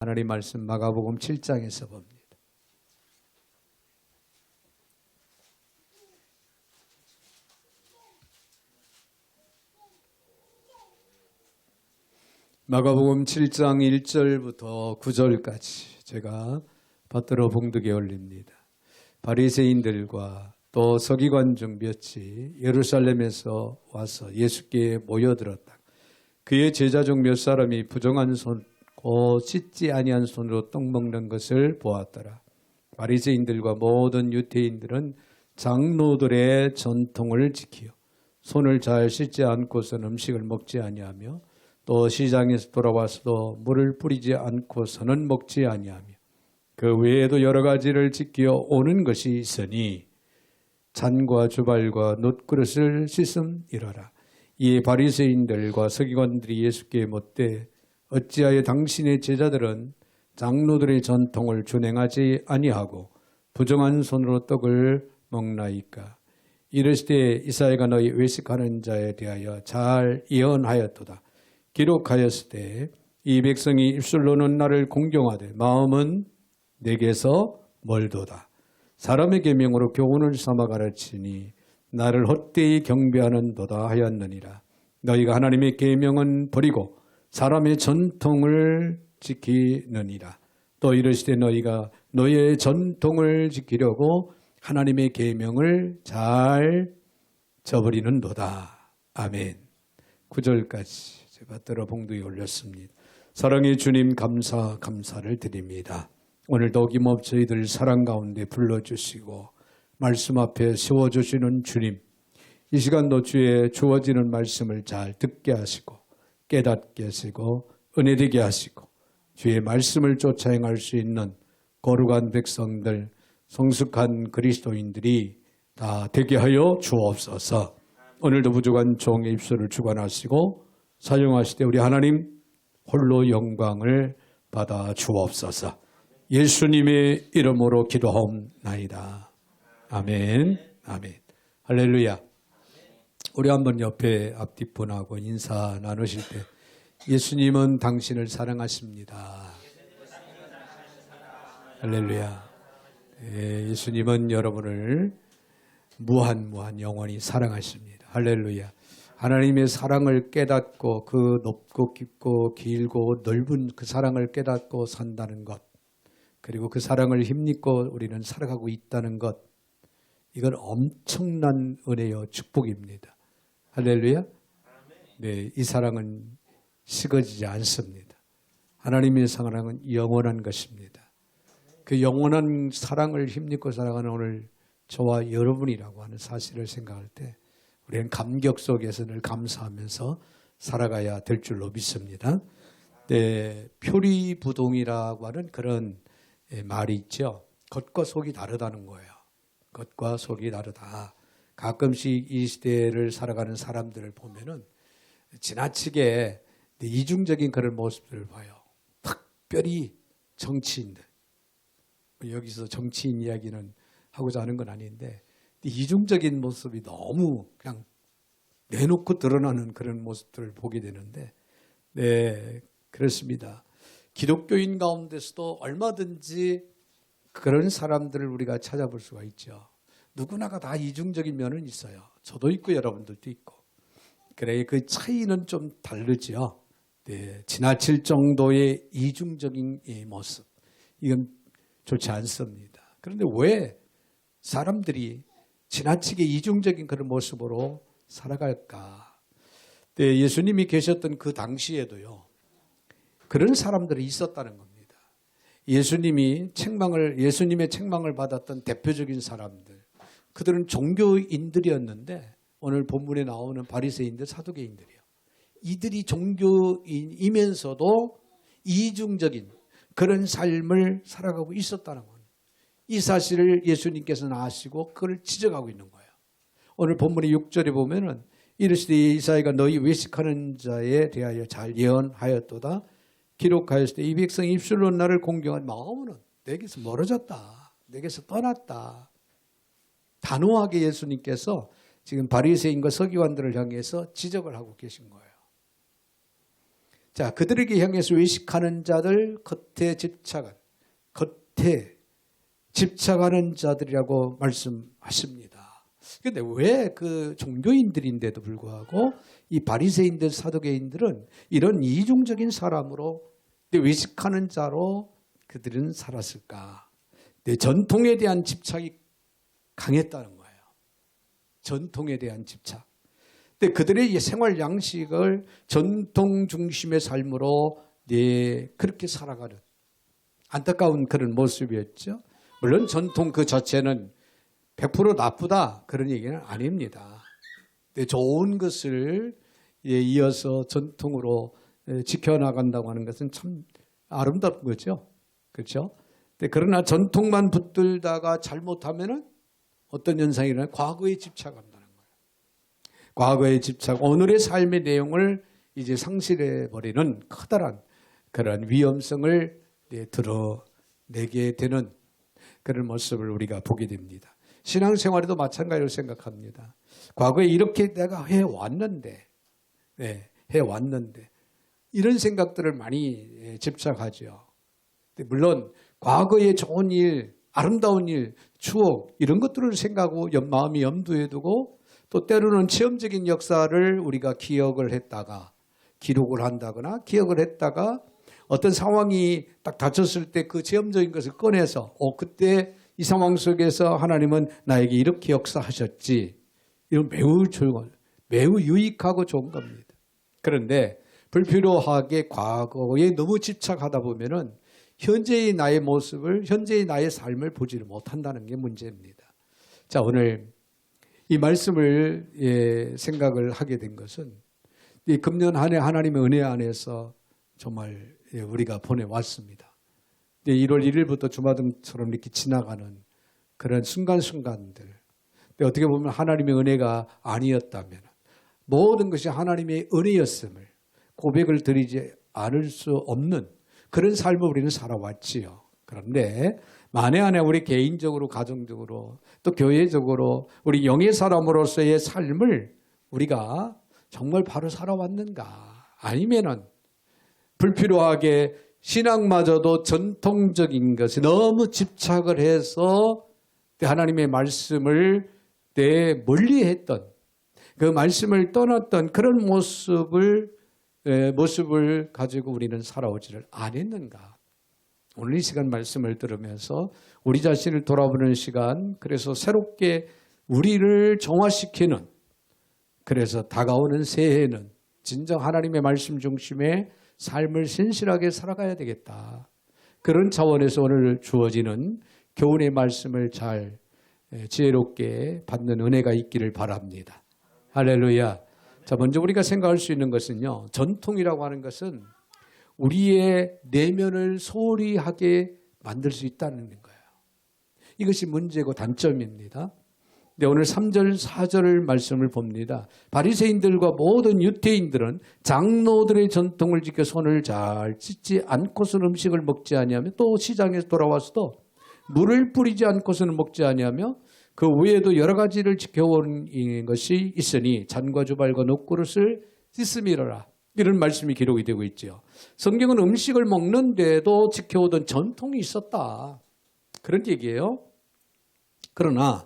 하나님 말씀 마가복음 7장에서 봅니다. 마가복음 7장 1절부터 9절까지 제가 받들어 봉독에 올립니다. 바리새인들과 또 서기관 중 몇이 예루살렘에서 와서 예수께 모여들었다. 그의 제자 중 몇 사람이 부정한 손 곧 씻지 아니한 손으로 떡 먹는 것을 보았더라. 바리새인들과 모든 유대인들은 장로들의 전통을 지키어 손을 잘 씻지 않고서는 음식을 먹지 아니하며 또 시장에서 돌아와서도 물을 뿌리지 않고서는 먹지 아니하며 그 외에도 여러 가지를 지키어 오는 것이 있으니 잔과 주발과 놋그릇을 씻음이러라. 이에 바리새인들과 서기관들이 예수께 묻되 어찌하여 당신의 제자들은 장로들의 전통을 준행하지 아니하고 부정한 손으로 떡을 먹나이까? 이르시되 이사야가 너희 외식하는 자에 대하여 잘 예언하였도다. 기록하였을 때 이 백성이 입술로는 나를 공경하되 마음은 내게서 멀도다. 사람의 계명으로 교훈을 삼아 가르치니 나를 헛되이 경배하는도다 하였느니라. 너희가 하나님의 계명은 버리고 사람의 전통을 지키느니라. 또 이르시되 너희가 너희의 전통을 지키려고 하나님의 계명을 잘 저버리는도다. 아멘. 9절까지 제가 들어 봉독에 올렸습니다. 사랑의 주님 감사를 드립니다. 오늘도 어김없이 저희들 사랑 가운데 불러주시고 말씀 앞에 세워주시는 주님, 이 시간도 주의 주어지는 말씀을 잘 듣게 하시고 깨닫게 하시고 은혜되게 하시고 주의 말씀을 쫓아 행할 수 있는 거룩한 백성들, 성숙한 그리스도인들이 다 되게 하여 주옵소서. 오늘도 부족한 종의 입술을 주관하시고 사용하시되 우리 하나님 홀로 영광을 받아 주옵소서. 예수님의 이름으로 기도하옵나이다. 아멘. 아멘. 할렐루야. 우리 한번 옆에 앞뒷분하고 인사 나누실 때 예수님은 당신을 사랑하십니다. 할렐루야. 예수님은 여러분을 무한 영원히 사랑하십니다. 할렐루야. 하나님의 사랑을 깨닫고 그 높고 깊고 길고 넓은 그 사랑을 깨닫고 산다는 것, 그리고 그 사랑을 힘입고 우리는 살아가고 있다는 것, 이건 엄청난 은혜요 축복입니다. 할렐루야. 네, 이 사랑은 식어지지 않습니다. 하나님의 사랑은 영원한 것입니다. 그 영원한 사랑을 힘입고 살아가는 오늘 저와 여러분이라고 하는 사실을 생각할 때 우리는 감격 속에서 늘 감사하면서 살아가야 될 줄로 믿습니다. 네, 표리부동이라고 하는 그런 말이 있죠. 겉과 속이 다르다는 거예요. 겉과 속이 다르다. 가끔씩 이 시대를 살아가는 사람들을 보면은 지나치게 이중적인 그런 모습들을 봐요. 특별히 정치인들. 여기서 정치인 이야기는 하고자 하는 건 아닌데 이중적인 모습이 너무 그냥 내놓고 드러나는 그런 모습들을 보게 되는데, 네, 그렇습니다. 기독교인 가운데서도 얼마든지 그런 사람들을 우리가 찾아볼 수가 있죠. 누구나가 다 이중적인 면은 있어요. 저도 있고 여러분들도 있고. 그래, 그 차이는 좀 다르죠. 네, 지나칠 정도의 이중적인 모습, 이건 좋지 않습니다. 그런데 왜 사람들이 지나치게 이중적인 그런 모습으로 살아갈까? 네, 예수님이 계셨던 그 당시에도요, 그런 사람들이 있었다는 겁니다. 예수님의 책망을 받았던 대표적인 사람들, 그들은 종교인들이었는데 오늘 본문에 나오는 바리새인들, 사두개인들이요. 이들이 종교인이면서도 이중적인 그런 삶을 살아가고 있었다는 겁니다. 이 사실을 예수님께서는 아시고 그걸 지적하고 있는 거예요. 오늘 본문의 6절에 보면은 이르시되 이사야가 너희 외식하는 자에 대하여 잘 예언하였도다. 기록하였을 때 이 백성이 입술로 나를 공경한 마음은 내게서 멀어졌다. 내게서 떠났다. 단호하게 예수님께서 지금 바리새인과 서기관들을 향해서 지적을 하고 계신 거예요. 자, 그들에게 향해서 외식하는 자들, 겉에 집착하는 자들이라고 말씀하십니다. 그런데 왜 그 종교인들인데도 불구하고 이 바리새인들, 사두개인들은 이런 이중적인 사람으로 외식하는 자로 그들은 살았을까? 전통에 대한 집착이 강했다는 거예요. 전통에 대한 집착. 근데 그들의 생활 양식을 전통 중심의 삶으로 그렇게 살아가는 안타까운 그런 모습이었죠. 물론 전통 그 자체는 100% 나쁘다 그런 얘기는 아닙니다. 근데 좋은 것을 이어서 전통으로 지켜나간다고 하는 것은 참 아름다운 거죠. 그렇죠? 그러나 전통만 붙들다가 잘못하면은 어떤 현상이 일어나요? 과거에 집착한다는 거예요. 과거에 집착, 오늘의 삶의 내용을 이제 상실해버리는 커다란 그런 위험성을 드러내게 되는 그런 모습을 우리가 보게 됩니다. 신앙생활에도 마찬가지로 생각합니다. 과거에 이렇게 내가 해왔는데 이런 생각들을 많이 집착하죠. 물론 과거의 좋은 일, 아름다운 일, 추억 이런 것들을 생각하고 마음이 염두에 두고 또 때로는 체험적인 역사를 우리가 기억을 했다가 기록을 한다거나 기억을 했다가 어떤 상황이 딱 닥쳤을 때 그 체험적인 것을 꺼내서 그때 이 상황 속에서 하나님은 나에게 이렇게 역사하셨지. 이건 매우 유익하고 좋은 겁니다. 그런데 불필요하게 과거에 너무 집착하다 보면은 현재의 나의 모습을, 현재의 나의 삶을 보지를 못한다는 게 문제입니다. 자, 오늘 이 말씀을 생각을 하게 된 것은 이 금년 한 해 하나님의 은혜 안에서 정말 우리가 보내왔습니다. 1월 1일부터 주마등처럼 이렇게 지나가는 그런 순간순간들. 어떻게 보면 하나님의 은혜가 아니었다면 모든 것이 하나님의 은혜였음을 고백을 드리지 않을 수 없는 그런 삶을 우리는 살아왔지요. 그런데 만에 안에 우리 개인적으로, 가정적으로, 또 교회적으로 우리 영의 사람으로서의 삶을 우리가 정말 바로 살아왔는가? 아니면은 불필요하게 신앙마저도 전통적인 것에 너무 집착을 해서 하나님의 말씀을 멀리했던 그 말씀을 떠났던 그런 모습을 가지고 우리는 살아오지를 않았는가. 오늘 이 시간 말씀을 들으면서 우리 자신을 돌아보는 시간, 그래서 새롭게 우리를 정화시키는, 그래서 다가오는 새해에는 진정 하나님의 말씀 중심의 삶을 신실하게 살아가야 되겠다. 그런 차원에서 오늘 주어지는 교훈의 말씀을 잘 지혜롭게 받는 은혜가 있기를 바랍니다. 할렐루야. 자, 먼저 우리가 생각할 수 있는 것은요, 전통이라고 하는 것은 우리의 내면을 소홀히 하게 만들 수 있다는 거예요. 이것이 문제고 단점입니다. 근데 오늘 3절, 4절 말씀을 봅니다. 바리새인들과 모든 유대인들은 장로들의 전통을 지켜 손을 잘 씻지 않고서는 음식을 먹지 아니하며, 또 시장에서 돌아와서도 물을 뿌리지 않고서는 먹지 아니하며, 그 외에도 여러 가지를 지켜온 것이 있으니 잔과 주발과 녹그릇을 씻음이로라. 이런 말씀이 기록이 되고 있죠. 성경은 음식을 먹는데도 지켜오던 전통이 있었다. 그런 얘기예요. 그러나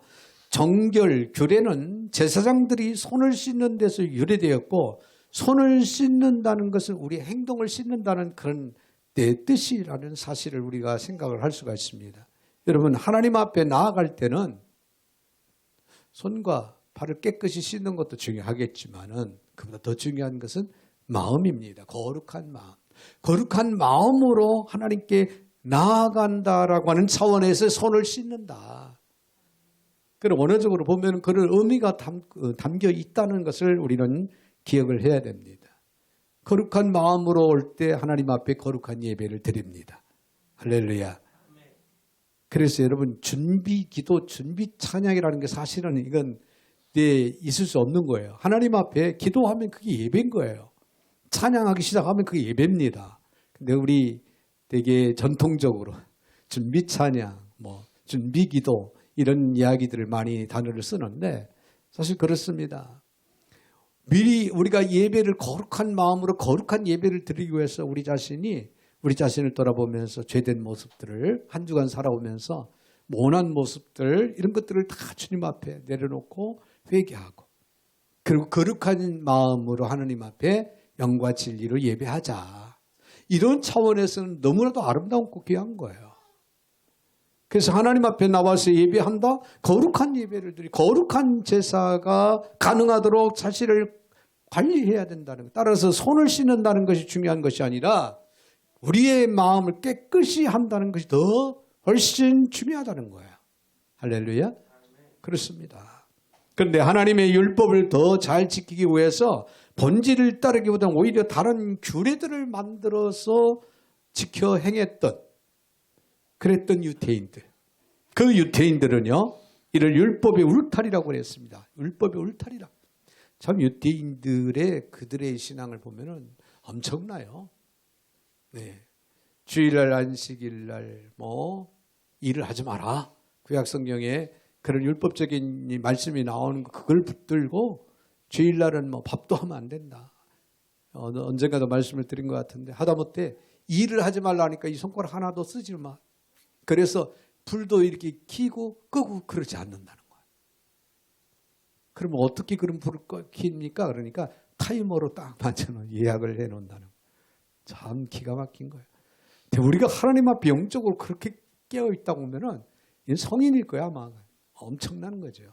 정결, 규례는 제사장들이 손을 씻는 데서 유래되었고, 손을 씻는다는 것은 우리의 행동을 씻는다는 그런 내 뜻이라는 사실을 우리가 생각을 할 수가 있습니다. 여러분, 하나님 앞에 나아갈 때는 손과 발을 깨끗이 씻는 것도 중요하겠지만은 그보다 더 중요한 것은 마음입니다. 거룩한 마음. 거룩한 마음으로 하나님께 나아간다라고 하는 차원에서 손을 씻는다. 그럼 원어적으로 보면 그런 의미가 담겨 있다는 것을 우리는 기억을 해야 됩니다. 거룩한 마음으로 올 때 하나님 앞에 거룩한 예배를 드립니다. 할렐루야. 그래서 여러분, 준비 기도, 준비 찬양이라는 게 사실은 이건 있을 수 없는 거예요. 하나님 앞에 기도하면 그게 예배인 거예요. 찬양하기 시작하면 그게 예배입니다. 근데 우리 되게 전통적으로 준비 찬양, 준비 기도 이런 이야기들을 많이 단어를 쓰는데 사실 그렇습니다. 미리 우리가 예배를 거룩한 마음으로 거룩한 예배를 드리기 위해서 우리 자신을 돌아보면서 죄된 모습들을 한 주간 살아오면서 모난 모습들 이런 것들을 다 주님 앞에 내려놓고 회개하고 그리고 거룩한 마음으로 하나님 앞에 영과 진리로 예배하자. 이런 차원에서는 너무나도 아름다웠고 귀한 거예요. 그래서 하나님 앞에 나와서 예배한다? 거룩한 예배를 드리 거룩한 제사가 가능하도록 자신을 관리해야 된다는 것. 따라서 손을 씻는다는 것이 중요한 것이 아니라 우리의 마음을 깨끗이 한다는 것이 더 훨씬 중요하다는 거예요. 할렐루야. 그렇습니다. 그런데 하나님의 율법을 더 잘 지키기 위해서 본질을 따르기보다는 오히려 다른 규례들을 만들어서 지켜 행했던 그랬던 유대인들. 그 유대인들은요. 이를 율법의 울타리라고 그랬습니다. 율법의 울타리라. 참 유대인들의 그들의 신앙을 보면은 엄청나요. 네. 주일날 안식일날 일을 하지 마라. 구약 성경에 그런 율법적인 말씀이 나오는 거 그걸 붙들고 주일날은 밥도 하면 안 된다. 언젠가도 말씀을 드린 것 같은데 하다못해 일을 하지 말라니까 이 손가락 하나도 쓰지 마. 그래서 불도 이렇게 켜고 끄고 그러지 않는다는 거예요. 그러면 어떻게 그런 불을 킵니까? 그러니까 타이머로 딱 맞춰놓은 예약을 해놓는다는 거예요. 참 기가 막힌 거예요. 근데 우리가 하나님 앞에 영적으로 그렇게 깨어있다 보면은 성인일 거야 아마. 엄청난 거죠.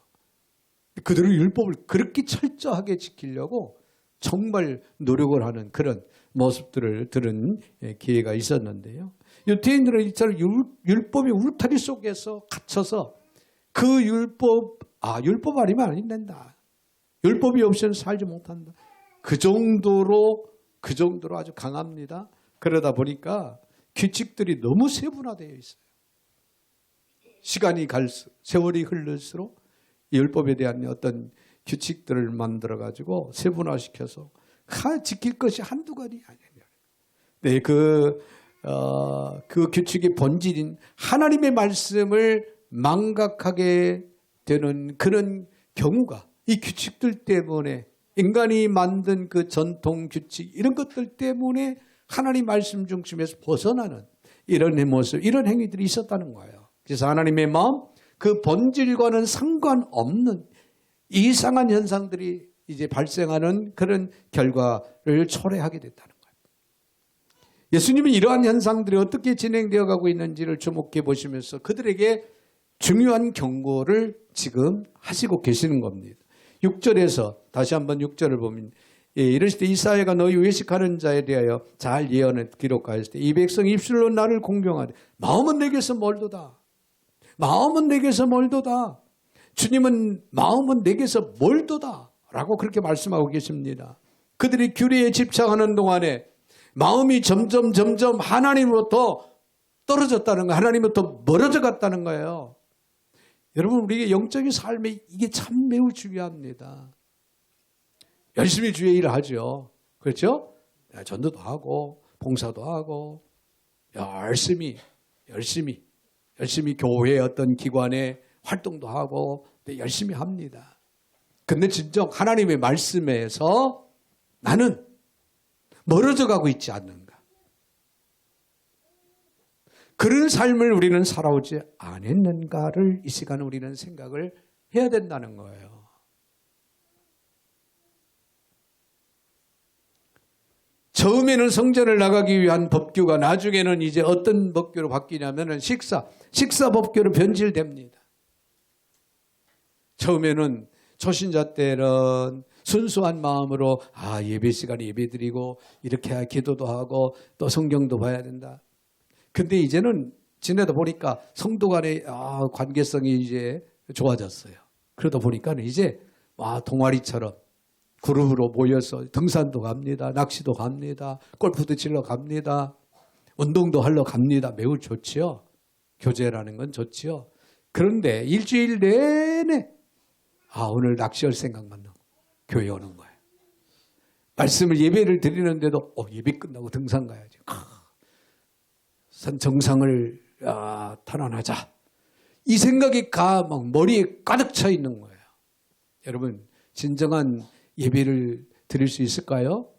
그들의 율법을 그렇게 철저하게 지키려고 정말 노력을 하는 그런 모습들을 들은 기회가 있었는데요. 유대인들은 이처럼 율법의 울타리 속에서 갇혀서 그 율법 아니면 안 된다. 율법이 없이는 살지 못한다. 그 정도로 아주 강합니다. 그러다 보니까 규칙들이 너무 세분화되어 있어요. 시간이 갈수록 세월이 흐를수록 율법에 대한 어떤 규칙들을 만들어가지고 세분화시켜서 지킬 것이 한두 가지 아니에요. 네, 그 규칙의 본질인 하나님의 말씀을 망각하게 되는 그런 경우가 이 규칙들 때문에 인간이 만든 그 전통 규칙 이런 것들 때문에 하나님 말씀 중심에서 벗어나는 이런 모습, 이런 행위들이 있었다는 거예요. 그래서 하나님의 마음, 그 본질과는 상관없는 이상한 현상들이 이제 발생하는 그런 결과를 초래하게 됐다는 거예요. 예수님은 이러한 현상들이 어떻게 진행되어 가고 있는지를 주목해 보시면서 그들에게 중요한 경고를 지금 하시고 계시는 겁니다. 6절에서 다시 한번 6절을 보면 이르실 때 이사야가 너희 외식하는 자에 대하여 잘 예언을 기록하였을 때 이 백성이 입술로 나를 공경하되 마음은 내게서 멀도다. 마음은 내게서 멀도다. 주님은 마음은 내게서 멀도다 라고 그렇게 말씀하고 계십니다. 그들이 규례에 집착하는 동안에 마음이 점점 하나님으로부터 떨어졌다는 거예요. 하나님으로부터 멀어져 갔다는 거예요. 여러분 우리의 영적인 삶에 이게 참 매우 중요합니다. 열심히 주의 일을 하죠. 그렇죠? 전도도 하고 봉사도 하고 열심히 교회의 어떤 기관에 활동도 하고 열심히 합니다. 근데 진정 하나님의 말씀에서 나는 멀어져 가고 있지 않는가. 그런 삶을 우리는 살아오지 않았는가를 이 시간에 우리는 생각을 해야 된다는 거예요. 처음에는 성전을 나가기 위한 법규가 나중에는 이제 어떤 법규로 바뀌냐면은 식사 법규로 변질됩니다. 처음에는 초신자 때는 순수한 마음으로 예배 시간에 예배 드리고 이렇게 기도도 하고 또 성경도 봐야 된다. 근데 이제는 지내다 보니까 성도 간의 관계성이 이제 좋아졌어요. 그러다 보니까 이제 동아리처럼 그룹으로 모여서 등산도 갑니다. 낚시도 갑니다. 골프도 치러 갑니다. 운동도 하러 갑니다. 매우 좋지요. 교제라는 건 좋지요. 그런데 일주일 내내 오늘 낚시할 생각만 나고 교회 오는 거예요. 말씀을 예배를 드리는데도 예배 끝나고 등산 가야지. 산 정상을 탈환하자. 이 생각이 막 머리에 가득 차 있는 거예요. 여러분 진정한 예배를 드릴 수 있을까요?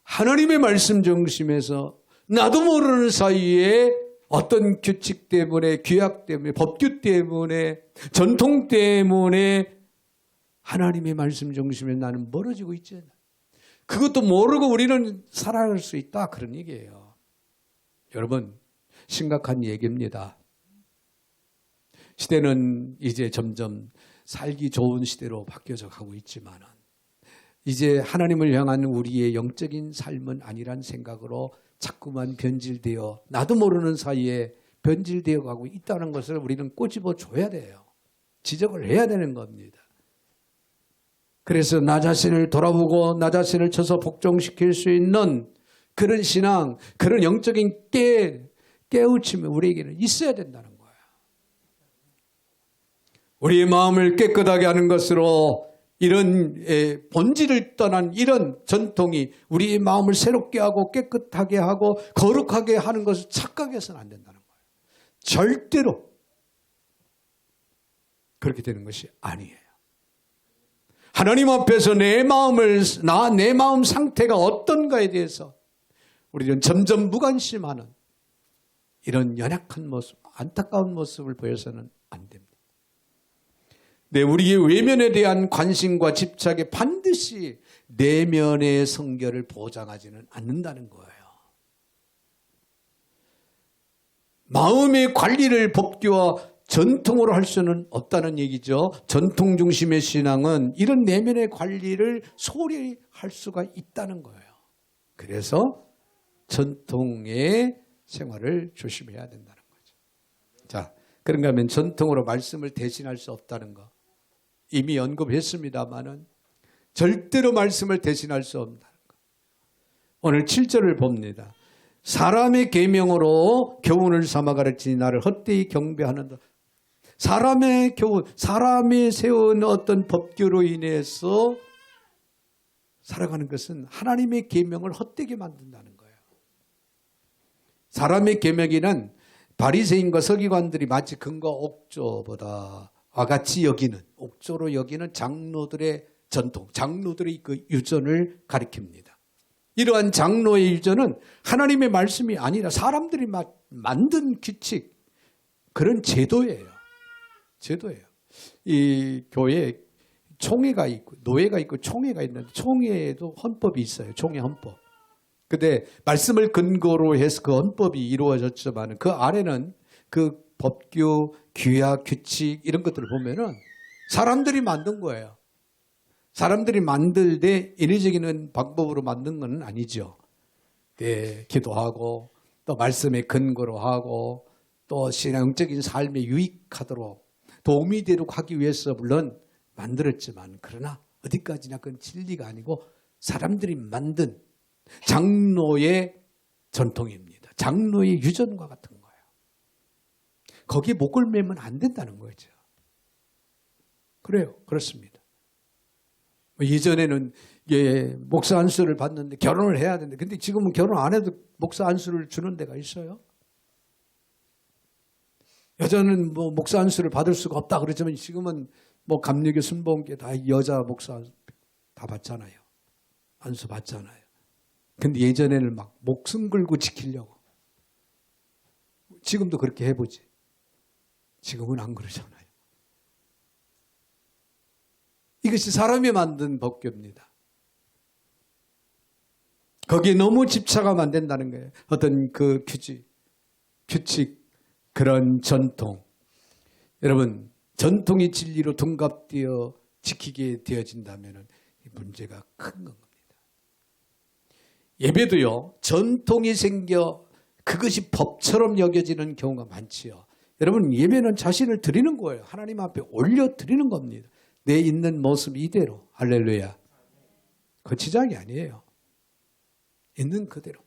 하나님의 말씀 중심에서 나도 모르는 사이에 어떤 규칙 때문에, 규약 때문에, 법규 때문에, 전통 때문에 하나님의 말씀 중심에 나는 멀어지고 있잖아. 그것도 모르고 우리는 살아갈 수 있다, 그런 얘기예요. 여러분, 심각한 얘기입니다. 시대는 이제 점점 살기 좋은 시대로 바뀌어져 가고 있지만 이제 하나님을 향한 우리의 영적인 삶은 아니란 생각으로 자꾸만 변질되어 나도 모르는 사이에 변질되어 가고 있다는 것을 우리는 꼬집어 줘야 돼요. 지적을 해야 되는 겁니다. 그래서 나 자신을 돌아보고 나 자신을 쳐서 복종시킬 수 있는 그런 신앙, 그런 영적인 깨우침이 우리에게는 있어야 된다는 거예요. 우리의 마음을 깨끗하게 하는 것으로 이런 본질을 떠난 이런 전통이 우리의 마음을 새롭게 하고 깨끗하게 하고 거룩하게 하는 것을 착각해서는 안 된다는 거예요. 절대로 그렇게 되는 것이 아니에요. 하나님 앞에서 내 마음 상태가 어떤가에 대해서 우리는 점점 무관심하는 이런 연약한 모습, 안타까운 모습을 보여서는 안 됩니다. 우리의 외면에 대한 관심과 집착이 반드시 내면의 성결을 보장하지는 않는다는 거예요. 마음의 관리를 법규와 전통으로 할 수는 없다는 얘기죠. 전통 중심의 신앙은 이런 내면의 관리를 소홀히 할 수가 있다는 거예요. 그래서 전통의 생활을 조심해야 된다는 거죠. 자, 그런가 하면 전통으로 말씀을 대신할 수 없다는 거. 이미 언급했습니다마는 절대로 말씀을 대신할 수 없다는 거. 오늘 7절을 봅니다. 사람의 계명으로 교훈을 삼아 가르치니 나를 헛되이 경배하는다. 사람의 교훈, 사람이 세운 어떤 법규로 인해서 살아가는 것은 하나님의 계명을 헛되게 만든다는 거예요. 사람의 계명에는 바리새인과 서기관들이 마치 금과 옥조보다 같이 여기는, 옥조로 여기는 장로들의 전통, 장로들의 그 유전을 가리킵니다. 이러한 장로의 유전은 하나님의 말씀이 아니라 사람들이 만든 규칙, 그런 제도예요. 제도예요. 이 교회에 총회가 있고 노회가 있고 총회가 있는데 총회에도 헌법이 있어요. 총회 헌법. 근데 말씀을 근거로 해서 그 헌법이 이루어졌지만 그 아래는 그 법규, 규약, 규칙 이런 것들을 보면은 사람들이 만든 거예요. 사람들이 만들되 인위적인 방법으로 만든 건 아니죠. 네, 기도하고 또 말씀의 근거로 하고 또 신앙적인 삶에 유익하도록 도움이 되도록 하기 위해서 물론 만들었지만 그러나 어디까지나 그건 진리가 아니고 사람들이 만든 장로의 전통입니다. 장로의 유전과 같은 거예요. 거기에 목을 매면 안 된다는 거죠. 그래요. 그렇습니다. 예전에는 목사 안수를 받는데 결혼을 해야 되는데 근데 지금은 결혼 안 해도 목사 안수를 주는 데가 있어요. 여자는 뭐 목사 안수를 받을 수가 없다 그러지만 지금은 뭐 감리교 순복음교 다 여자 목사 다 받잖아요. 안수 받잖아요. 근데 예전에는 막 목숨 걸고 지키려고. 지금도 그렇게 해보지. 지금은 안 그러잖아요. 이것이 사람이 만든 법규입니다. 거기에 너무 집착하면 안 된다는 거예요. 어떤 그 규칙, 그런 전통. 여러분, 전통이 진리로 둔갑되어 지키게 되어진다면 문제가 큰 겁니다. 예배도요, 전통이 생겨 그것이 법처럼 여겨지는 경우가 많지요. 여러분, 예배는 자신을 드리는 거예요. 하나님 앞에 올려드리는 겁니다. 내 있는 모습 이대로. 할렐루야. 거치장이 아니에요. 있는 그대로.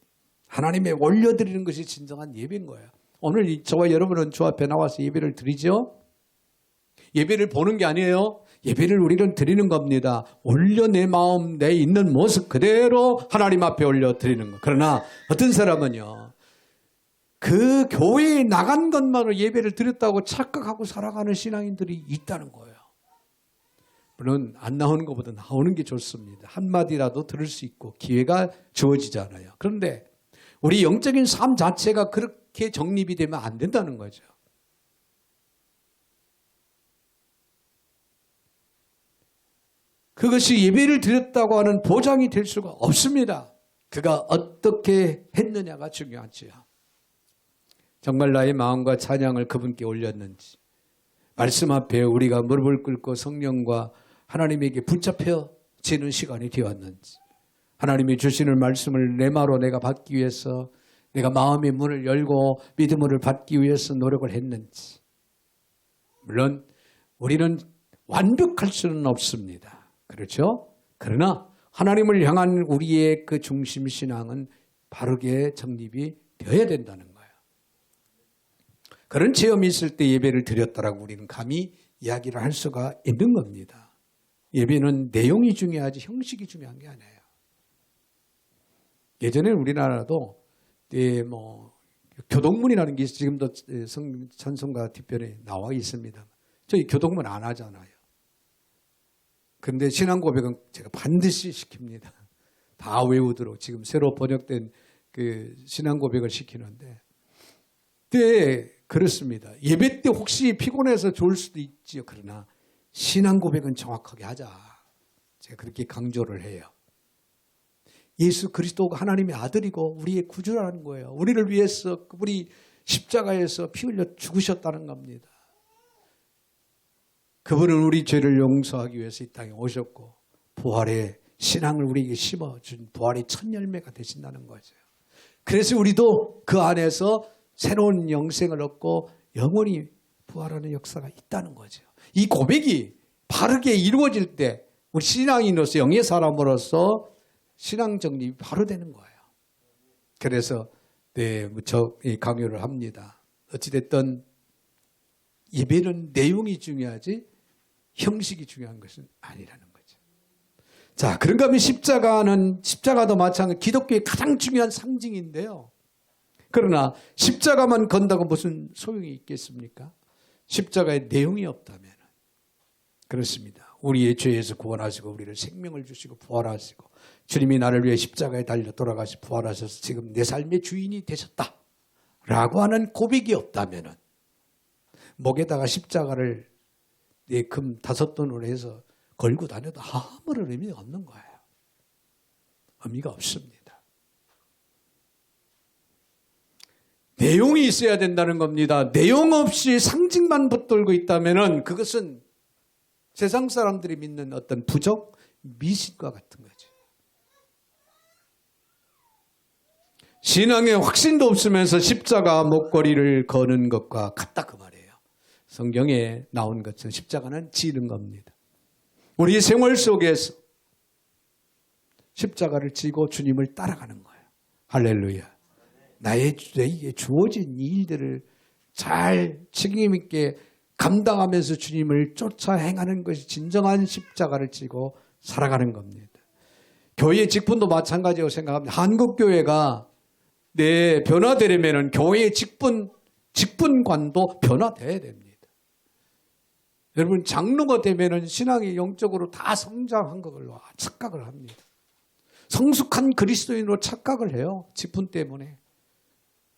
하나님에 올려드리는 것이 진정한 예배인 거예요. 오늘 저와 여러분은 주 앞에 나와서 예배를 드리죠. 예배를 보는 게 아니에요. 예배를 우리는 드리는 겁니다. 올려 내 마음, 내 있는 모습 그대로 하나님 앞에 올려드리는 거. 그러나 어떤 사람은요. 그 교회에 나간 것만으로 예배를 드렸다고 착각하고 살아가는 신앙인들이 있다는 거예요. 물론 안 나오는 것보다 나오는 게 좋습니다. 한마디라도 들을 수 있고 기회가 주어지잖아요. 그런데 우리 영적인 삶 자체가 그렇게 정립이 되면 안 된다는 거죠. 그것이 예배를 드렸다고 하는 보장이 될 수가 없습니다. 그가 어떻게 했느냐가 중요하지요. 정말 나의 마음과 찬양을 그분께 올렸는지, 말씀 앞에 우리가 무릎을 꿇고 성령과 하나님에게 붙잡혀지는 시간이 되었는지, 하나님이 주시는 말씀을 내 마로 내가 받기 위해서 내가 마음의 문을 열고 믿음을 받기 위해서 노력을 했는지. 물론 우리는 완벽할 수는 없습니다. 그렇죠? 그러나 하나님을 향한 우리의 그 중심 신앙은 바르게 정립이 되어야 된다는 거예요. 그런 체험이 있을 때 예배를 드렸다라고 우리는 감히 이야기를 할 수가 있는 겁니다. 예배는 내용이 중요하지 형식이 중요한 게 아니에요. 예전에 우리나라도 교동문이라는 게 지금도 찬송가 뒷편에 나와 있습니다. 저희 교동문 안 하잖아요. 그런데 신앙 고백은 제가 반드시 시킵니다. 다 외우도록 지금 새로 번역된 그 신앙 고백을 시키는데, 네, 그렇습니다. 예배 때 혹시 피곤해서 좋을 수도 있지요. 그러나 신앙 고백은 정확하게 하자. 제가 그렇게 강조를 해요. 예수 그리스도가 하나님의 아들이고 우리의 구주라는 거예요. 우리를 위해서 그분이 십자가에서 피 흘려 죽으셨다는 겁니다. 그분은 우리 죄를 용서하기 위해서 이 땅에 오셨고 부활의 신앙을 우리에게 심어준 부활의 첫 열매가 되신다는 거죠. 그래서 우리도 그 안에서 새로운 영생을 얻고 영원히 부활하는 역사가 있다는 거죠. 이 고백이 바르게 이루어질 때 우리 신앙인으로서 영의 사람으로서 신앙 정립이 바로 되는 거예요. 그래서 무척 강요를 합니다. 어찌됐든 예배는 내용이 중요하지 형식이 중요한 것은 아니라는 거죠. 자, 그런가 하면 십자가도 마찬가지 기독교의 가장 중요한 상징인데요. 그러나 십자가만 건다고 무슨 소용이 있겠습니까? 십자가의 내용이 없다면 그렇습니다. 우리의 죄에서 구원하시고 우리를 생명을 주시고 부활하시고 주님이 나를 위해 십자가에 달려 돌아가시 부활하셔서 지금 내 삶의 주인이 되셨다 라고 하는 고백이 없다면 목에다가 십자가를 내 금 5돈으로 해서 걸고 다녀도 아무런 의미가 없는 거예요. 의미가 없습니다. 내용이 있어야 된다는 겁니다. 내용 없이 상징만 붙들고 있다면 그것은 세상 사람들이 믿는 어떤 부적, 미신과 같은 거죠. 신앙에 확신도 없으면서 십자가 목걸이를 거는 것과 같다 그 말이에요. 성경에 나온 것처럼 십자가는 지는 겁니다. 우리 생활 속에서 십자가를 지고 주님을 따라가는 거예요. 할렐루야. 나에게 주어진 일들을 잘 책임 있게 감당하면서 주님을 쫓아 행하는 것이 진정한 십자가를 지고 살아가는 겁니다. 교회의 직분도 마찬가지라고 생각합니다. 한국교회가 변화되려면 교회의 직분관도 변화돼야 됩니다. 여러분, 장로가 되면 신앙이 영적으로 다 성장한 걸로 착각을 합니다. 성숙한 그리스도인으로 착각을 해요. 직분 때문에.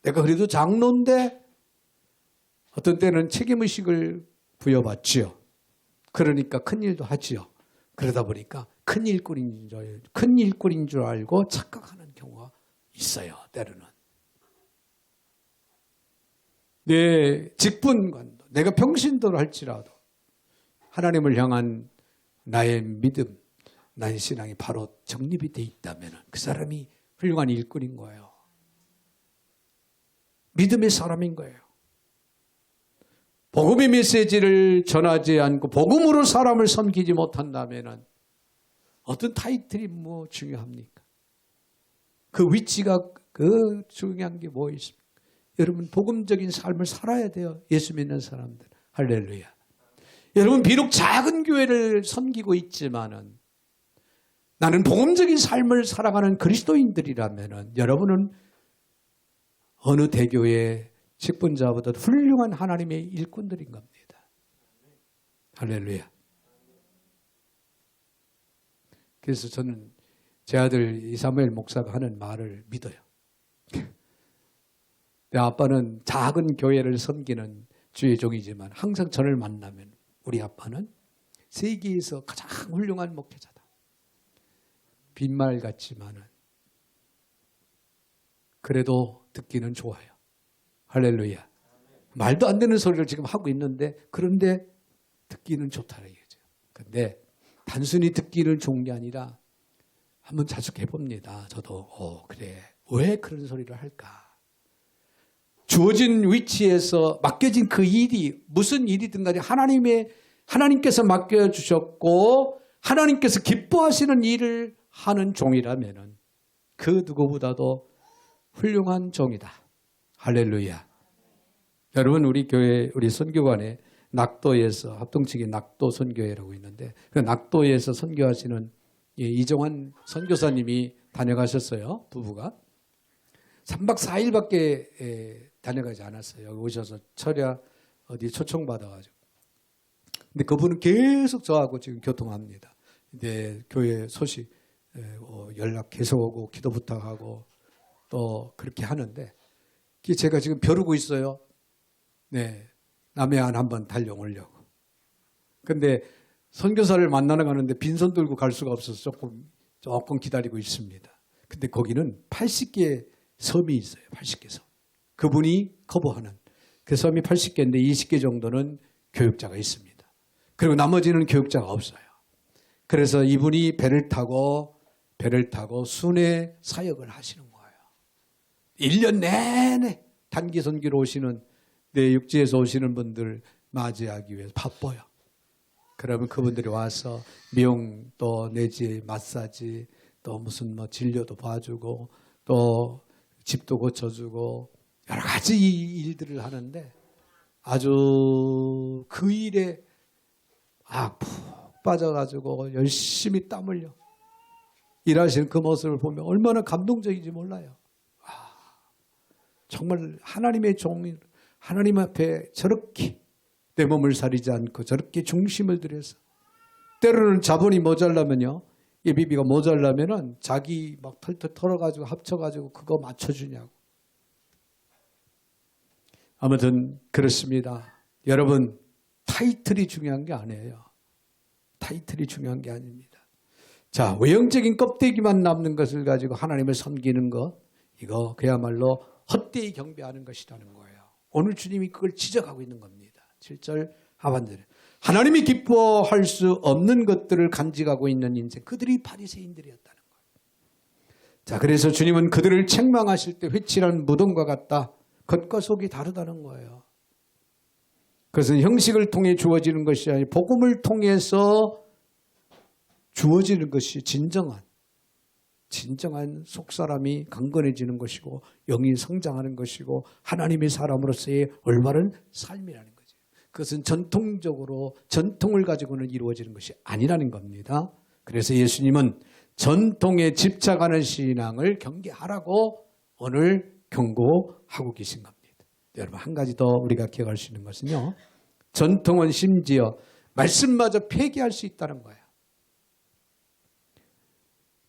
내가 그래도 장로인데 어떤 때는 책임의식을 부여받지요. 그러니까 큰일도 하지요. 그러다 보니까 큰 일꾼인 줄 알고 착각하는 경우가 있어요. 때로는. 내 직분관도, 내가 평신도를 할지라도 하나님을 향한 나의 믿음, 나의 신앙이 바로 정립이 돼 있다면 그 사람이 훌륭한 일꾼인 거예요. 믿음의 사람인 거예요. 복음의 메시지를 전하지 않고 복음으로 사람을 섬기지 못한다면 어떤 타이틀이 뭐 중요합니까? 그 위치가 그 중요한 게 뭐 있습니까? 여러분, 복음적인 삶을 살아야 돼요. 예수 믿는 사람들. 할렐루야. 여러분, 비록 작은 교회를 섬기고 있지만은 나는 복음적인 삶을 살아가는 그리스도인들이라면은 여러분은 어느 대교의 직분자보다 훌륭한 하나님의 일꾼들인 겁니다. 할렐루야. 그래서 저는 제 아들 이사무엘 목사가 하는 말을 믿어요. 내 아빠는 작은 교회를 섬기는 주의 종이지만 항상 저를 만나면 우리 아빠는 세계에서 가장 훌륭한 목회자다. 빈말 같지만은 그래도 듣기는 좋아요. 할렐루야. 말도 안 되는 소리를 지금 하고 있는데 그런데 듣기는 좋다는 얘기죠. 근데 단순히 듣기는 좋은 게 아니라 한번 자숙해 봅니다. 저도 그래. 왜 그런 소리를 할까? 주어진 위치에서 맡겨진 그 일이 무슨 일이든 간에 하나님께서 맡겨주셨고 하나님께서 기뻐하시는 일을 하는 종이라면 그 누구보다도 훌륭한 종이다. 할렐루야. 여러분 우리 교회 우리 선교관에 낙도에서 합동측이 낙도 선교회라고 있는데 그 낙도에서 선교하시는 이정환 선교사님이 다녀가셨어요. 부부가. 3박 4일밖에 다녀가지 않았어요. 여기 오셔서 철야 어디 초청받아가지고. 근데 그분은 계속 저하고 지금 교통합니다. 근데 교회 소식 연락 계속 오고 기도 부탁하고 또 그렇게 하는데 제가 지금 벼르고 있어요. 네, 남해안 한번 달려오려고. 근데 선교사를 만나러 가는데 빈손 들고 갈 수가 없어서 조금 기다리고 있습니다. 근데 거기는 80개의 섬이 있어요. 80개 섬. 그분이 커버하는 그 섬이 80개인데 20개 정도는 교육자가 있습니다. 그리고 나머지는 교육자가 없어요. 그래서 이분이 배를 타고 순회 사역을 하시는 거예요. 1년 내내 단기 선교로 오시는 육지에서 오시는 분들 맞이하기 위해서 바빠요. 그러면 그분들이 와서 미용 또 내지 마사지 또 무슨 진료도 봐주고 또 집도 고쳐주고 여러 가지 일들을 하는데 아주 그 일에 푹 빠져가지고 열심히 땀 흘려 일하시는 그 모습을 보면 얼마나 감동적인지 몰라요. 정말 하나님의 종이 하나님 앞에 저렇게 내 몸을 사리지 않고 저렇게 중심을 들여서 때로는 자본이 모자라면요. 예비비가 모자라면은 자기 막 털털 털어가지고 합쳐가지고 그거 맞춰주냐고. 아무튼 그렇습니다. 여러분 타이틀이 중요한 게 아니에요. 타이틀이 중요한 게 아닙니다. 자, 외형적인 껍데기만 남는 것을 가지고 하나님을 섬기는 것 이거 그야말로 헛되이 경배하는 것이라는 거예요. 오늘 주님이 그걸 지적하고 있는 겁니다. 7절 하반절에 하나님이 기뻐할 수 없는 것들을 간직하고 있는 인생 그들이 바리새인들이었다는 거예요. 자, 그래서 주님은 그들을 책망하실 때 회칠한 무덤과 같다. 겉과 속이 다르다는 거예요. 그것은 형식을 통해 주어지는 것이 아니라 복음을 통해서 주어지는 것이 진정한 속사람이 강건해지는 것이고 영이 성장하는 것이고 하나님의 사람으로서의 올바른 삶이라는 거죠. 그것은 전통을 가지고는 이루어지는 것이 아니라는 겁니다. 그래서 예수님은 전통에 집착하는 신앙을 경계하라고 오늘 경고하고 계신 겁니다. 여러분 한 가지 더 우리가 기억할 수 있는 것은요. 전통은 심지어 말씀마저 폐기할 수 있다는 거예요.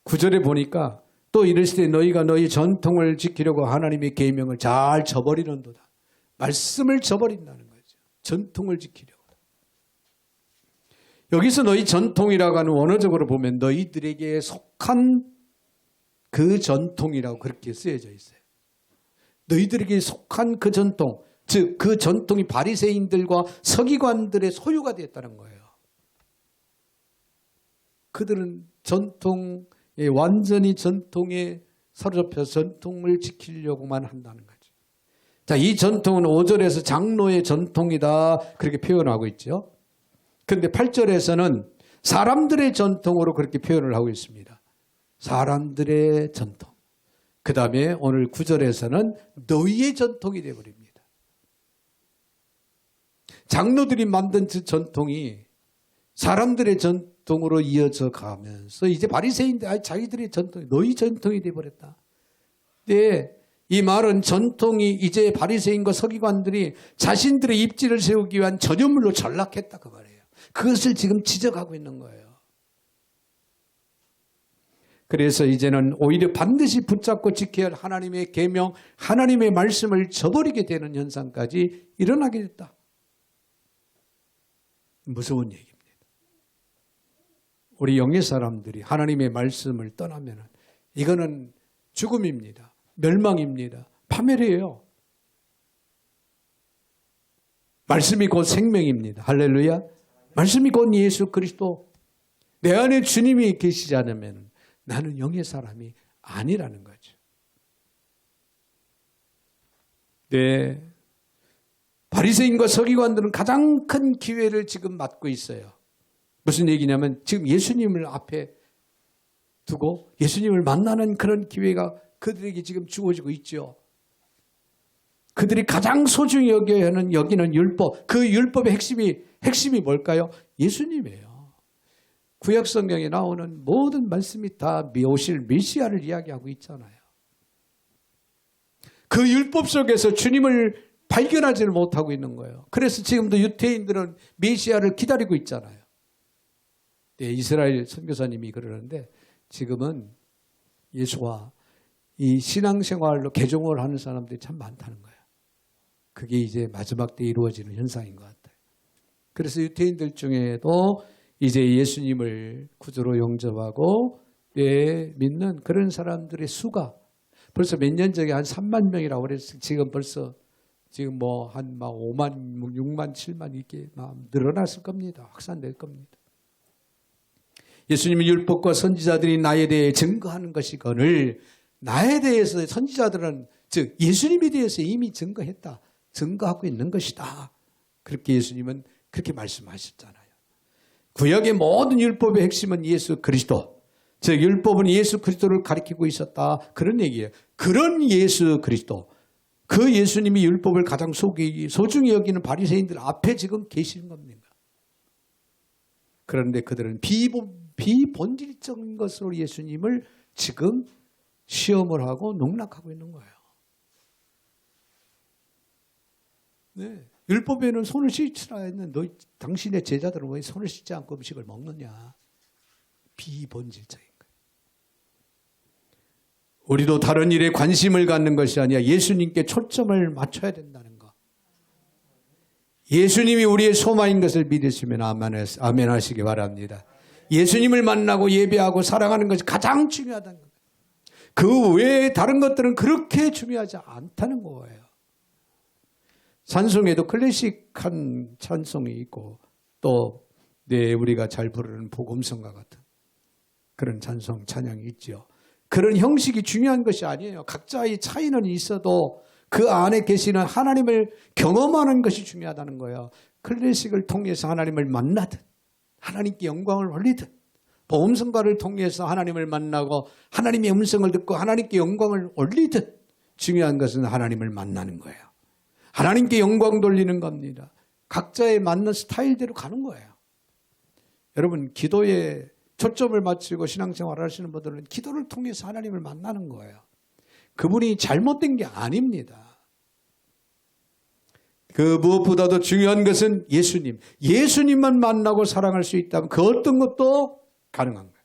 9절에 보니까 또 이르시되 너희가 너희 전통을 지키려고 하나님의 계명을 잘 저버리는도다. 말씀을 저버린다는 거죠. 전통을 지키려고. 여기서 너희 전통이라고 하는 원어적으로 보면 너희들에게 속한 그 전통이라고 그렇게 쓰여져 있어요. 너희들에게 속한 그 전통, 즉 그 전통이 바리새인들과 서기관들의 소유가 되었다는 거예요. 그들은 완전히 전통에 사로잡혀 전통을 지키려고만 한다는 거죠. 자, 이 전통은 5절에서 장로의 전통이다 그렇게 표현하고 있죠. 그런데 8절에서는 사람들의 전통으로 그렇게 표현을 하고 있습니다. 사람들의 전통. 그 다음에 오늘 9절에서는 너희의 전통이 되어버립니다. 장로들이 만든 그 전통이 사람들의 전통으로 이어져 가면서 이제 바리새인들 자기들의 전통이 너희 전통이 되어버렸다. 네, 이 말은 전통이 이제 바리새인과 서기관들이 자신들의 입지를 세우기 위한 전유물로 전락했다 그 말이에요. 그것을 지금 지적하고 있는 거예요. 그래서 이제는 오히려 반드시 붙잡고 지켜야 할 하나님의 계명, 하나님의 말씀을 저버리게 되는 현상까지 일어나게 됐다. 무서운 얘기입니다. 우리 영의 사람들이 하나님의 말씀을 떠나면 이거는 죽음입니다. 멸망입니다. 파멸이에요. 말씀이 곧 생명입니다. 할렐루야. 말씀이 곧 예수 그리스도. 내 안에 주님이 계시지 않으면 나는 영의 사람이 아니라는 거죠. 네. 바리새인과 서기관들은 가장 큰 기회를 지금 맞고 있어요. 무슨 얘기냐면 지금 예수님을 앞에 두고 예수님을 만나는 그런 기회가 그들에게 지금 주어지고 있죠. 그들이 가장 소중히 여겨야 하는 여기는 율법. 그 율법의 핵심이 뭘까요? 예수님이에요. 구약 성경에 나오는 모든 말씀이 다 오실 메시아를 이야기하고 있잖아요. 그 율법 속에서 주님을 발견하지를 못하고 있는 거예요. 그래서 지금도 유대인들은 메시아를 기다리고 있잖아요. 네, 이스라엘 선교사님이 그러는데 지금은 예수와 이 신앙생활로 개종을 하는 사람들이 참 많다는 거예요. 그게 이제 마지막 때 이루어지는 현상인 것 같아요. 그래서 유대인들 중에도 이제 예수님을 구주로 영접하고 믿는 그런 사람들의 수가 벌써 몇 년 전에 한 3만 명이라고 그랬어요. 지금 벌써 지금 뭐 한 5만, 6만, 7만 이렇게 늘어났을 겁니다. 확산될 겁니다. 예수님의 율법과 선지자들이 나에 대해 증거하는 것이거늘 나에 대해서 선지자들은 즉 예수님에 대해서 이미 증거했다. 증거하고 있는 것이다. 그렇게 예수님은 그렇게 말씀하셨잖아요. 구약의 모든 율법의 핵심은 예수 그리스도. 즉 율법은 예수 그리스도를 가리키고 있었다. 그런 얘기예요. 그런 예수 그리스도. 그 예수님이 율법을 가장 소중히 여기는 바리새인들 앞에 지금 계시는 겁니다. 그런데 그들은 비본질적인 것으로 예수님을 지금 시험을 하고 농락하고 있는 거예요. 네. 율법에는 손을 씻으라 했는데 당신의 제자들은 왜 손을 씻지 않고 음식을 먹느냐. 비본질적인 거예요. 우리도 다른 일에 관심을 갖는 것이 아니라 예수님께 초점을 맞춰야 된다는 거. 예수님이 우리의 소망인 것을 믿으시면 아멘 하시기 바랍니다. 예수님을 만나고 예배하고 사랑하는 것이 가장 중요하다는 거예요. 그 외에 다른 것들은 그렇게 중요하지 않다는 거예요. 찬송에도 클래식한 찬송이 있고 또 우리가 잘 부르는 복음성과 같은 그런 찬양이 있죠. 그런 형식이 중요한 것이 아니에요. 각자의 차이는 있어도 그 안에 계시는 하나님을 경험하는 것이 중요하다는 거예요. 클래식을 통해서 하나님을 만나든 하나님께 영광을 올리든 복음성가를 통해서 하나님을 만나고 하나님의 음성을 듣고 하나님께 영광을 올리든 중요한 것은 하나님을 만나는 거예요. 하나님께 영광 돌리는 겁니다. 각자의 맞는 스타일대로 가는 거예요. 여러분 기도에 초점을 맞추고 신앙생활을 하시는 분들은 기도를 통해서 하나님을 만나는 거예요. 그분이 잘못된 게 아닙니다. 그 무엇보다도 중요한 것은 예수님. 예수님만 만나고 사랑할 수 있다면 그 어떤 것도 가능한 거예요.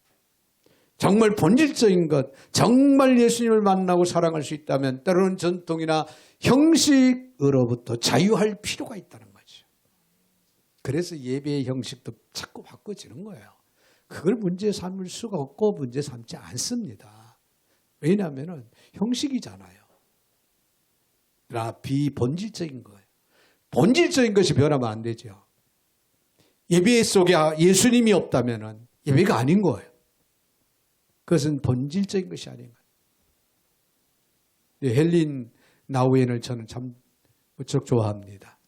정말 본질적인 것, 정말 예수님을 만나고 사랑할 수 있다면 때로는 전통이나 형식으로부터 자유할 필요가 있다는 거죠. 그래서 예배의 형식도 자꾸 바꿔지는 거예요. 그걸 문제 삼을 수가 없고 문제 삼지 않습니다. 왜냐하면 형식이잖아요. 그러나 비본질적인 거예요. 본질적인 것이 변하면 안 되죠. 예배 속에 예수님이 없다면 예배가 아닌 거예요. 그것은 본질적인 것이 아닌 거예요. 헬린 나우엔을 저는 참 무척 좋아합니다.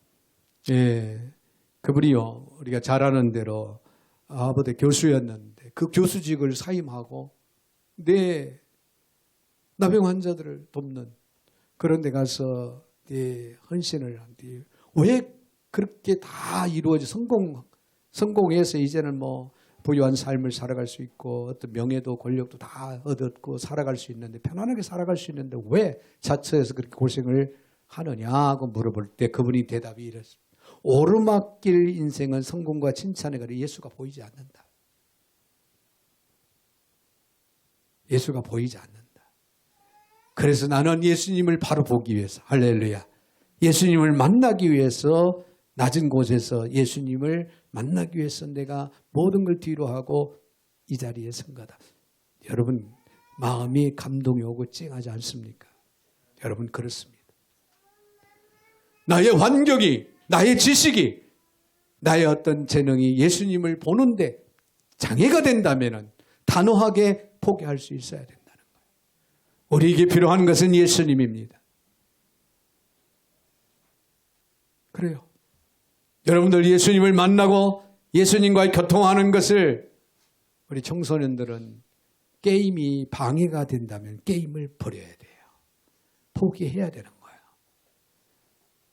그분이요, 우리가 잘 아는 대로 하버드 교수였는데 그 교수직을 사임하고 나병 환자들을 돕는 그런 데 가서 헌신을 한 뒤에 왜 그렇게 다 이루어져 성공해서 이제는 뭐 부유한 삶을 살아갈 수 있고 어떤 명예도 권력도 다 얻었고 살아갈 수 있는데 편안하게 살아갈 수 있는데 왜 자처해서 그렇게 고생을 하느냐고 물어볼 때 그분이 대답이 이랬습니다. 오르막길 인생은 성공과 칭찬의 거리 예수가 보이지 않는다. 예수가 보이지 않는다. 그래서 나는 예수님을 바로 보기 위해서, 할렐루야, 예수님을 만나기 위해서 낮은 곳에서 예수님을 만나기 위해서 내가 모든 걸 뒤로 하고 이 자리에 선 거다. 여러분 마음이 감동이 오고 찡하지 않습니까? 여러분 그렇습니다. 나의 환경이, 나의 지식이, 나의 어떤 재능이 예수님을 보는데 장애가 된다면 단호하게 포기할 수 있어야 된다는 거예요. 우리에게 필요한 것은 예수님입니다. 그래요. 여러분들 예수님을 만나고 예수님과 교통하는 것을 우리 청소년들은 게임이 방해가 된다면 게임을 버려야 돼요. 포기해야 되는 거예요.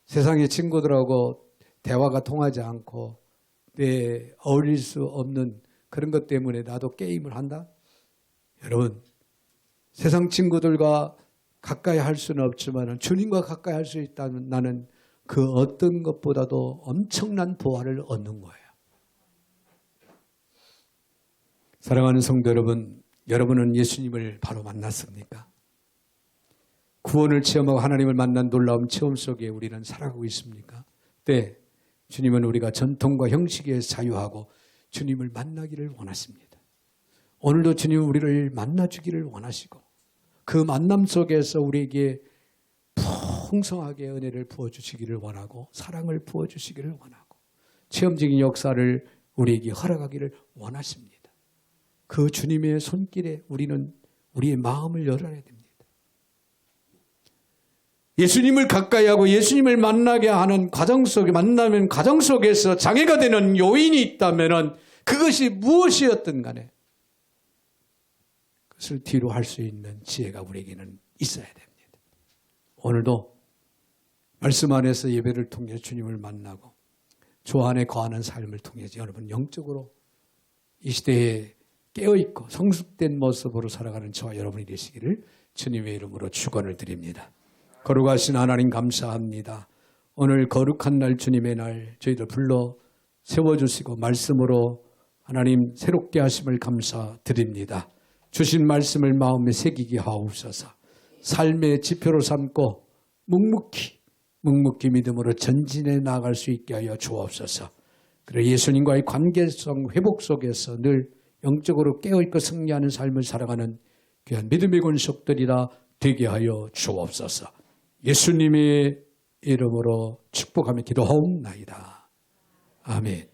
세상의 친구들하고 대화가 통하지 않고 어울릴 수 없는 그런 것 때문에 나도 게임을 한다? 여러분, 세상 친구들과 가까이 할 수는 없지만 주님과 가까이 할 수 있다면 나는 그 어떤 것보다도 엄청난 보화를 얻는 거예요. 사랑하는 성도 여러분, 여러분은 예수님을 바로 만났습니까? 구원을 체험하고 하나님을 만난 놀라운 체험 속에 우리는 살아가고 있습니까? 네, 주님은 우리가 전통과 형식에 자유하고 주님을 만나기를 원하십니다. 오늘도 주님은 우리를 만나주기를 원하시고 그 만남 속에서 우리에게 풍성하게 은혜를 부어주시기를 원하고 사랑을 부어주시기를 원하고 체험적인 역사를 우리에게 허락하기를 원하십니다. 그 주님의 손길에 우리는 우리의 마음을 열어야 됩니다. 예수님을 가까이 하고 예수님을 만나게 하는 과정 속에 만나면 과정 속에서 장애가 되는 요인이 있다면 그것이 무엇이었든 간에 그것을 뒤로 할 수 있는 지혜가 우리에게는 있어야 됩니다. 오늘도 말씀 안에서 예배를 통해 주님을 만나고 주 안에 거하는 삶을 통해서 여러분 영적으로 이 시대에 깨어있고 성숙된 모습으로 살아가는 저와 여러분이 되시기를 주님의 이름으로 축원을 드립니다. 거룩하신 하나님 감사합니다. 오늘 거룩한 날 주님의 날 저희들 불러 세워주시고 말씀으로 하나님 새롭게 하심을 감사드립니다. 주신 말씀을 마음에 새기게 하옵소서. 삶의 지표로 삼고 묵묵히 믿음으로 전진해 나아갈 수 있게 하여 주옵소서. 그리고 예수님과의 관계성 회복 속에서 늘 영적으로 깨어있고 승리하는 삶을 살아가는 귀한 믿음의 권속들이라 되게 하여 주옵소서. 예수님의 이름으로 축복하며 기도하옵나이다. 아멘.